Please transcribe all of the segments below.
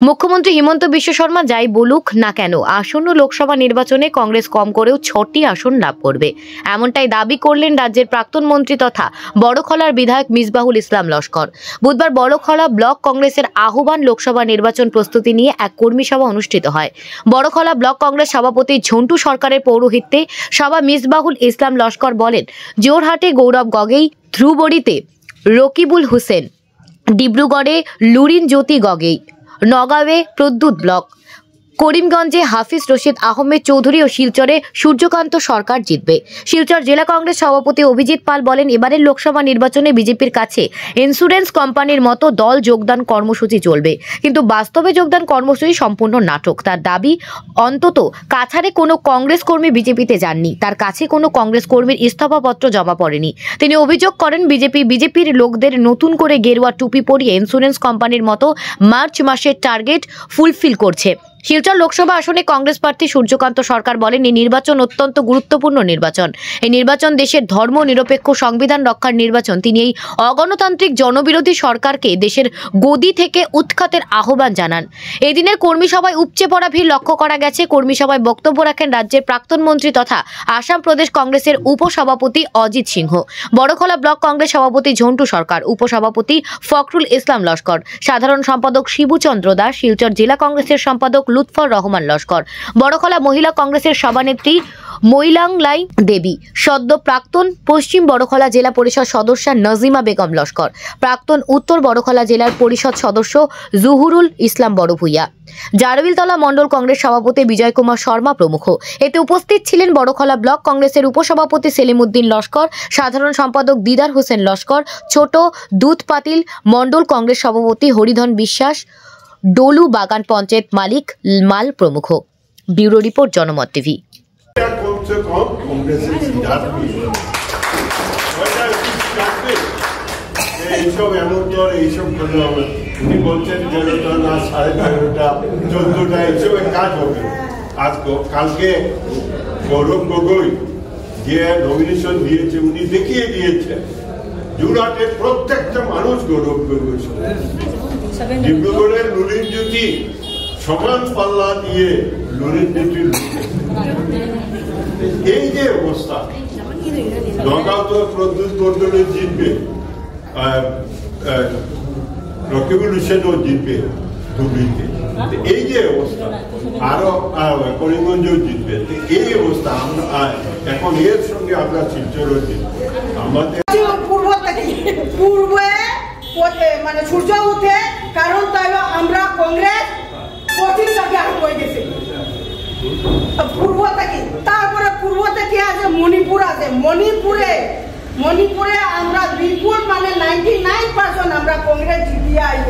মুখ্যমন্ত্রী হিমন্ত বিশ্ব শর্মা যাই বলুক না কেন আসন্ন লোকসভা নির্বাচনে কংগ্রেস কম করেও ৬টি আসন লাভ করবে, এমনটাই দাবি করলেন রাজ্যের প্রাক্তন মন্ত্রী তথা বড়খলার বিধায়ক মিসবাহুল ইসলাম লস্কর। বুধবার বড়খলা ব্লক কংগ্রেসের আহ্বান লোকসভা নির্বাচন প্রস্তুতি নিয়ে এক কর্মী সভা অনুষ্ঠিত হয়। বড়খলা ব্লক কংগ্রেস সভাপতি ঝন্টু সরকারের পৌরোহিত্যে সভা মিসবাহুল ইসলাম লস্কর বলেন, জোরহাটে গৌরব গগৈ, ধ্রুবড়ীতে রকিবুল হোসেন, ডিব্রুগড়ে লুরিন জ্যোতি গগৈ, নগাঁওয়ে প্রদ্যুৎ ব্লক, করিমগঞ্জে হাফিজ রশিদ আহমেদ চৌধুরী ও শিলচরে সূর্যকান্ত সরকার জিতবে। শিলচর জেলা কংগ্রেস সভাপতি অভিজিৎ পাল বলেন, এবারের লোকসভা নির্বাচনে বিজেপির কাছে ইন্স্যুরেন্স কোম্পানির মতো দল যোগদান কর্মসূচি চলবে, কিন্তু বাস্তবে যোগদান কর্মসূচি সম্পূর্ণ নাটক। তার দাবি, অন্তত কাছাড়ে কোনো কংগ্রেস কর্মী বিজেপিতে যাননি, তার কাছে কোনো কংগ্রেস কর্মীর ইস্তফাপত্র জমা পড়েনি। তিনি অভিযোগ করেন, বিজেপির লোকদের নতুন করে গেরুয়া টুপি পরিয়ে ইন্স্যুরেন্স কোম্পানির মতো মার্চ মাসের টার্গেট ফুলফিল করছে। শিলচর লোকসভা আসনে কংগ্রেস প্রার্থী সূর্যকান্ত সরকার বলেন, এই নির্বাচন অত্যন্ত গুরুত্বপূর্ণ নির্বাচন। এই নির্বাচন দেশের ধর্ম নিরপেক্ষ সংবিধান রক্ষার নির্বাচন। তিনি এই অগণতান্ত্রিক জনবিরোধী সরকারকে দেশের গদি থেকে উৎখাতের আহ্বান জানান। এদিনের কর্মী সভায় উপচে পড়া ভিড় লক্ষ্য করা গেছে। কর্মী সভায় বক্তব্য রাখেন রাজ্যের প্রাক্তন মন্ত্রী তথা আসাম প্রদেশ কংগ্রেসের উপসভাপতি অজিত সিংহ, বড়খলা ব্লক কংগ্রেস সভাপতি ঝন্টু সরকার, উপসভাপতি ফখরুল ইসলাম লস্কর, সাধারণ সম্পাদক শিবুচন্দ্র দাস, শিলচর জেলা কংগ্রেসের সম্পাদক লুৎফর রহমান লস্কর, বড়খলা মহিলা কংগ্রেসের সভানেত্রী মৈলাংলাই দেবী, সদ্য প্রাক্তন পশ্চিম বড়খলা জেলা পরিষদ সদস্য নাজিমা বেগম লস্কর, প্রাক্তন উত্তর বড়খলা জেলার পরিষদ সদস্য জহুরুল ইসলাম বড়ভূইয়া, জারবিলতলা মণ্ডল কংগ্রেস সভাপতি বিজয় কুমার শর্মা প্রমুখ। এতে উপস্থিত ছিলেন বড়খলা ব্লক কংগ্রেসের উপসভাপতি সেলিম উদ্দিন লস্কর, সাধারণ সম্পাদক দিদার হোসেন লস্কর, ছোট দুধপাতিল মণ্ডল কংগ্রেস সভাপতি হরিধন বিশ্বাস, ডলু বাগান পঞ্চায়েত মালিক মাল প্রমুখ। ব্যুরো রিপোর্ট, জনমত টিভি। কালকে গৌরব গগৈ যে নমিনেশন দিয়েছে উনি দেখিয়ে দিয়েছেন জোরহাটের প্রত্যেকটা মানুষ গৌরব গগৈ, ডিব্রুগড়ের লুরিন জ্যোতি সমান পাল্লা দিয়ে লুরিন জ্যোতির এই যে অবস্থা, নগাঁও তো প্রদ্যুৎ বর্ধনে জিতবে, রকিবুল হোসেনও জিতবে ধুবড়ীতে, এই যে অবস্থা, আরো করিমগঞ্জও জিতবে। এই অবস্থা আমরা এখন এর সঙ্গে আমরা শিলচরও জিতবো। আমাদের পূর্বে মানে সূর্য উঠে, কারণ তাই আমরা কংগ্রেস পশ্চিম থেকে আরম্ভ হয়ে গেছে পূর্ব থেকে। তারপরে পূর্ব থেকে আছে মণিপুর আছে, মণিপুরে আমরা বিপুল মানে 99% আমরা কংগ্রেস জিতিয়ে আইব।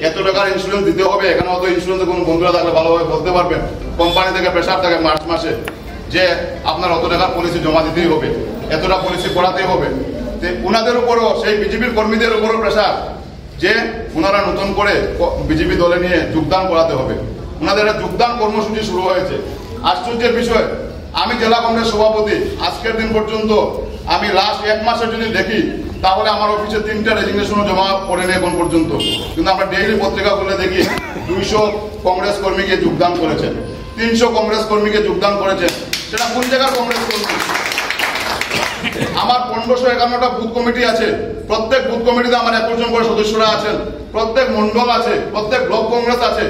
এত টাকার ইন্স্যুরেন্স দিতে হবে, এখানে অত ইন্স্যুরেন্স কোনো বন্ধুরা থাকলে ভালোভাবে বলতে পারবেন। কোম্পানি থেকে প্রেশার থাকে মার্চ মাসে যে আপনার অত টাকার পলিসি জমা দিতেই হবে, এতটা পলিসি করাতেই হবে। ওনাদের উপরও সেই বিজেপির কর্মীদের উপরও প্রেশার যে ওনারা নতুন করে বিজেপি দলে নিয়ে যোগদান করাতে হবে। ওনাদের যোগদান কর্মসূচি শুরু হয়েছে। আশ্চর্যের বিষয়, আমি জেলা কংগ্রেস সভাপতি, আজকের দিন পর্যন্ত আমি লাস্ট 1 মাসের যদি দেখি তাহলে আমার অফিসে 3টা রেজিগনেশনও জমা পড়েনি এখন পর্যন্ত। কিন্তু আমরা ডেইলি পত্রিকা খুলে দেখি 200 কংগ্রেস কর্মীকে যোগদান করেছেন, 300 কংগ্রেস কর্মীকে যোগদান করেছেন। সেটা কোন জায়গার কংগ্রেস কর্মী? আমার 1551টা বুথ কমিটি আছে, প্রত্যেক বুথ কমিটিতে আমার 21 জন করে সদস্যরা আছেন, প্রত্যেক মন্ডল আছে, প্রত্যেক ব্লক কংগ্রেস আছে।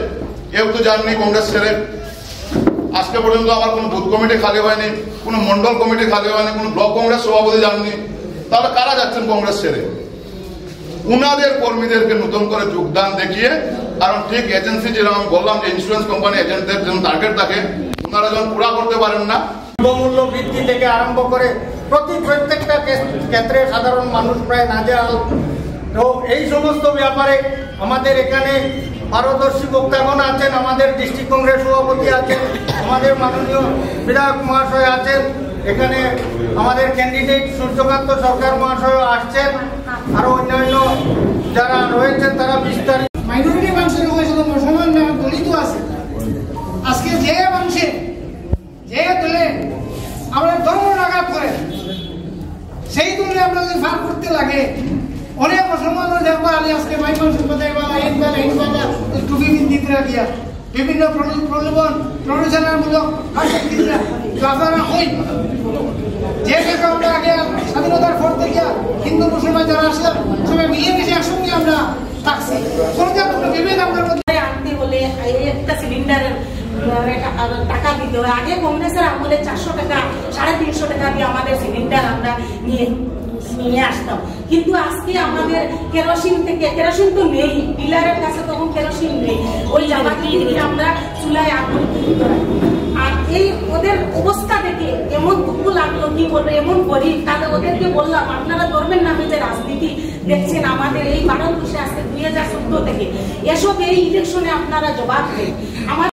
কেউ তো যাননি কংগ্রেস ছেড়ে। আজকে পর্যন্ত আমার কোনো বুথ কমিটি খালি হয়নি, কোনো মন্ডল কমিটি খালি হয়নি, কোনো ব্লক কংগ্রেস সভাপতি যাননি। তাহলে কারা যাচ্ছেন কংগ্রেস ছেড়ে? উনাদের কর্মীদেরকে নতুন করে যোগদান দেখিয়ে, কারণ ঠিক এজেন্সি যেরকম আমি বললাম যে ইন্স্যুরেন্স কোম্পানি এজেন্টদের যেমন টার্গেট থাকে, ওনারা যখন পুরা করতে পারেন না, মূল্য বৃদ্ধি থেকে আরম্ভ করে প্রত্যেকটা ক্ষেত্রে সাধারণ মানুষ প্রায় নাজেহাল। তো এই সমস্ত ব্যাপারে আমাদের এখানে পারদর্শী বক্তাগণ আছেন, আমাদের ডিস্ট্রিক্ট কংগ্রেস সভাপতি আছেন, আমাদের মাননীয় বিধায়ক মহাশয় আছেন, এখানে আমাদের ক্যান্ডিডেট সূর্যকান্ত সরকার মহাশয় আসছেন, আরো অন্যান্য যারা রয়েছেন তারা বিস্তারিত মাইনরিটি মানুষের মুসলমান দলিত আছে। আজকে যে মানুষে যে দলে আমরা ধর্ম আঘাত করে সেই দলে আমরা যদি ফার করতে লাগে, অনেক মুসলমান দেখবো আলী আছে আজকে মাইকন সম্প্রদায় বা হিন্দুবাদা টুপি বিন্দিতরা দিয়া বিভিন্ন প্রলোভন প্ররোচনামূলক ভাষণ দিতরা তো আপনারা হই যে আমরা আগে স্বাধীনতার পর থেকে হিন্দু মুসলমান যারা আসলাম সবাই মিলেমিশে একসঙ্গে আমরা থাকছি কোনো বিভেদ আমরা আনতে হলে একটা সিলিন্ডারের টাকা দিতে হয়। আগে কংগ্রেসের আমলে 400 টাকা 350 টাকা দিয়ে আমাদের সিলিন্ডার আমরা নিয়ে আসতাম, কিন্তু আজকে আমাদের কেরোসিন তো নেই, ডিলারের কাছে তখন কেরোসিন নেই, ওই জায়গাতে আমরা চুলায় আগুন ধরাই। আর এই ওদের অবস্থা দেখে এমন দুঃখ লাগলো, কি বলবো, এমন গরিব। তাহলে ওদেরকে বললাম আপনারা ধর্মের নামে যে রাজনীতি দেখছেন আমাদের এই ভারতবর্ষে আজকে 2014 থেকে, এসব এই ইলেকশনে আপনারা জবাব দেন। আমার